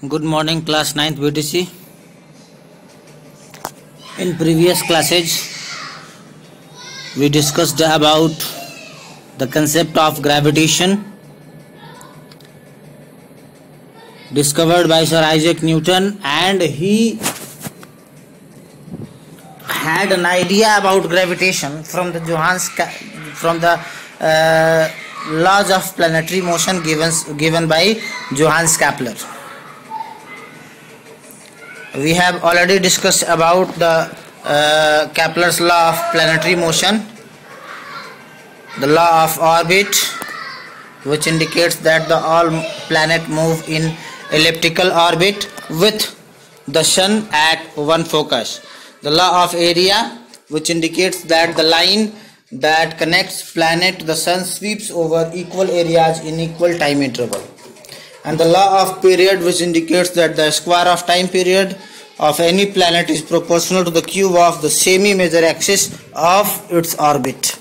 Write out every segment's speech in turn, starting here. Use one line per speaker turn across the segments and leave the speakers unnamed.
Good morning, class 9th BTC. In previous classes, we discussed about the concept of gravitation discovered by Sir Isaac Newton, and he had an idea about gravitation from the laws of planetary motion given by Johannes Kepler. We have already discussed about the Kepler's law of planetary motion, the law of orbit, which indicates that all planets move in elliptical orbit with the sun at one focus, the law of area, which indicates that the line that connects planet to the sun sweeps over equal areas in equal time interval, and the law of period, which indicates that the square of time period of any planet is proportional to the cube of the semi-major axis of its orbit.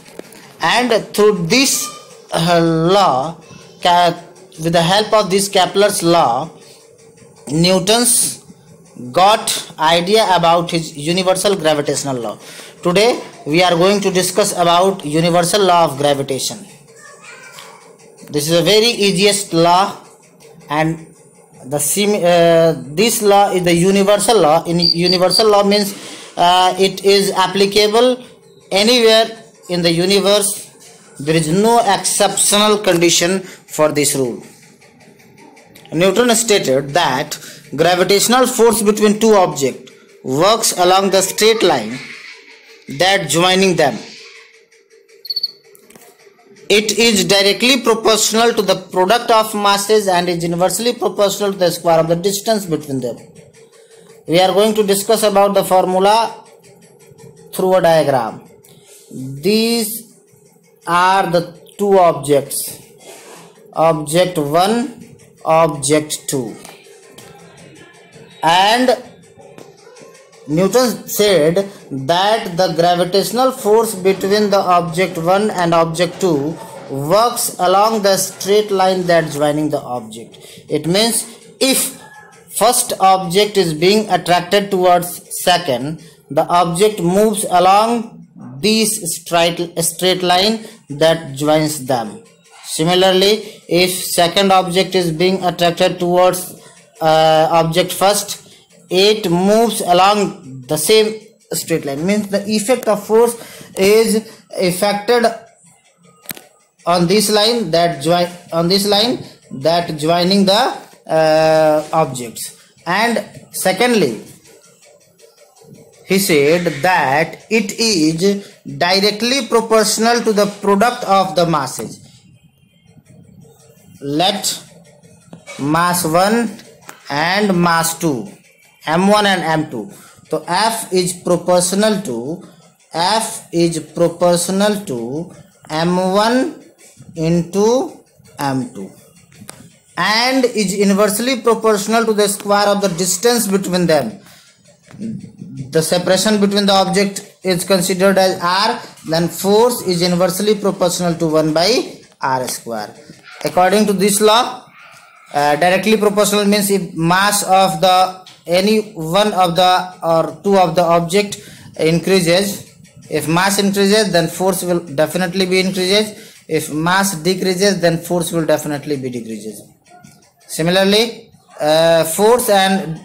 And through this law, with the help of this Kepler's law, Newton's got idea about his universal gravitational law. Today we are going to discuss about universal law of gravitation. This is a very easiest law, and this law is the universal law. In universal law means it is applicable anywhere in the universe. There is no exceptional condition for this rule. Newton stated that gravitational force between two objects works along the straight line that joining them. It is directly proportional to the product of masses and is inversely proportional to the square of the distance between them. We are going to discuss about the formula through a diagram. These are the two objects, object 1, object 2, and Newton said that the gravitational force between the object 1 and object 2 works along the straight line that joining the object. It means if first object is being attracted towards second, the object moves along this straight line that joins them. Similarly, if second object is being attracted towards object first, it moves along the same straight line. Means the effect of force is effected on this line that joining the objects. And secondly, he said that it is directly proportional to the product of the masses. Let mass 1 and mass 2, m1 and m2. So F is proportional to m1 into m2 and is inversely proportional to the square of the distance between them. The separation between the object is considered as r, then force is inversely proportional to 1 by r square. According to this law, directly proportional means if mass of any one of the or two of the object increases, if mass increases, then force will definitely be increases. If mass decreases, then force will definitely be decreases. Similarly, force and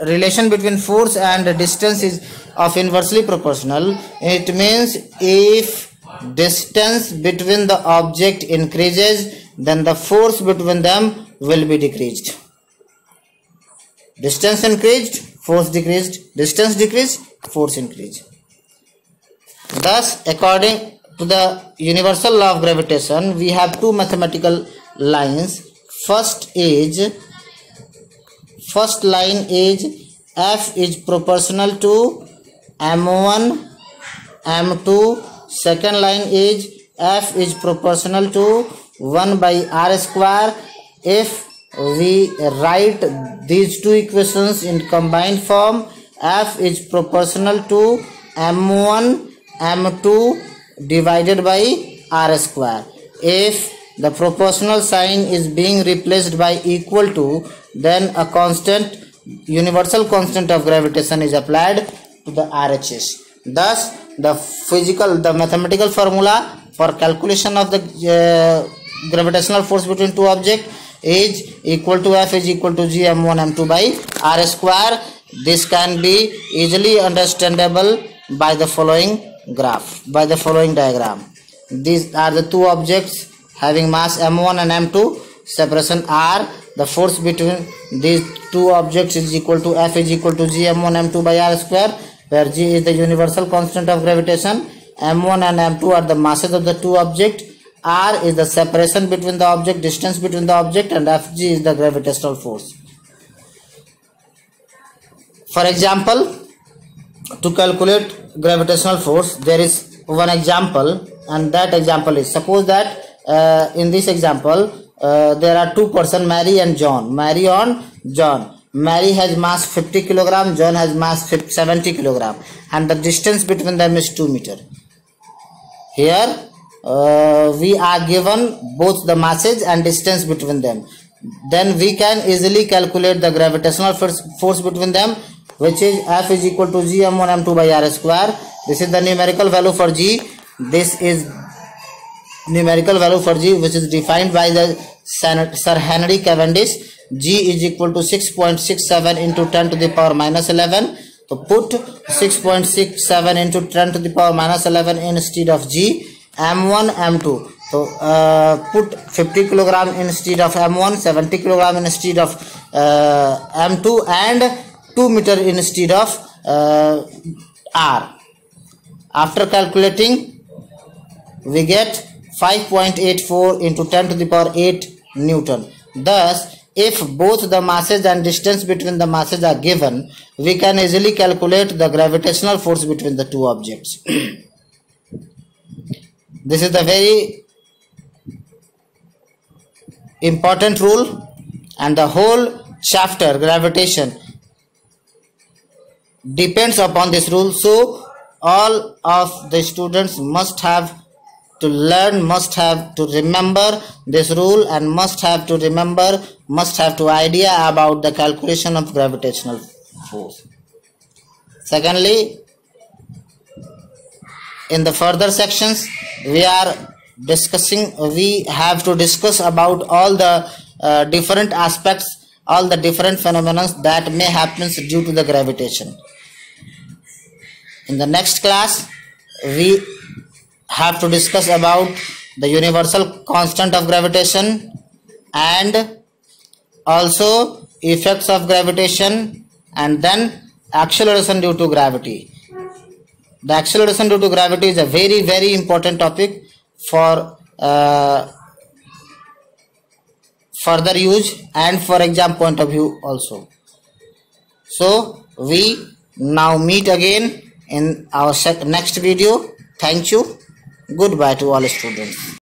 relation between force and distance is of inversely proportional. It means if distance between the object increases, then the force between them will be decreased. Distance increased, force decreased. Distance decreased, force increased. Thus, according to the universal law of gravitation, we have two mathematical lines. First line is F is proportional to m1, m2. Second line is F is proportional to 1 by r square. If we write these two equations in combined form, F is proportional to m1 m2 divided by r square. If the proportional sign is being replaced by equal to, then a constant, universal constant of gravitation is applied to the RHS. Thus, the mathematical formula for calculation of the gravitational force between two objects is equal to F is equal to G m1 m2 by R square. This can be easily understandable by the following diagram. These are the two objects having mass m1 and m2, separation r. The force between these two objects is equal to F is equal to G m1 m2 by R square, where G is the universal constant of gravitation, m1 and m2 are the masses of the two objects, r is the separation between the object, distance between the object, and Fg is the gravitational force. For example, to calculate gravitational force, there is one example, and that example is, suppose that in this example there are two persons, Mary and John. Mary has mass 50 kg, John has mass 70 kg, and the distance between them is 2 meters. Here we are given both the masses and distance between them. Then we can easily calculate the gravitational force between them, which is F is equal to G m1 m2 by R square. This is the numerical value for G. This is numerical value for G, which is defined by the Sir Henry Cavendish. G is equal to 6.67 into 10 to the power minus 11. So put 6.67 into 10 to the power minus 11 instead of G. M1, M2. So put 50 kg instead of M1, 70 kg instead of M2, and 2 meter instead of R. After calculating, we get 5.84 into 10 to the power 8 Newton. Thus, if both the masses and distance between the masses are given, we can easily calculate the gravitational force between the two objects. This is the very important rule, and the whole chapter gravitation depends upon this rule. So all of the students must have to learn, must have to remember this rule, and must have to idea about the calculation of gravitational force. Secondly, in the further sections we have to discuss about all the different aspects, all the different phenomena that may happen due to the gravitation. In the next class we have to discuss about the universal constant of gravitation and also effects of gravitation, and then acceleration due to gravity. The acceleration due to gravity is a very, very important topic for further use and for exam point of view also. So we now meet again in our next video. Thank you. Goodbye to all students.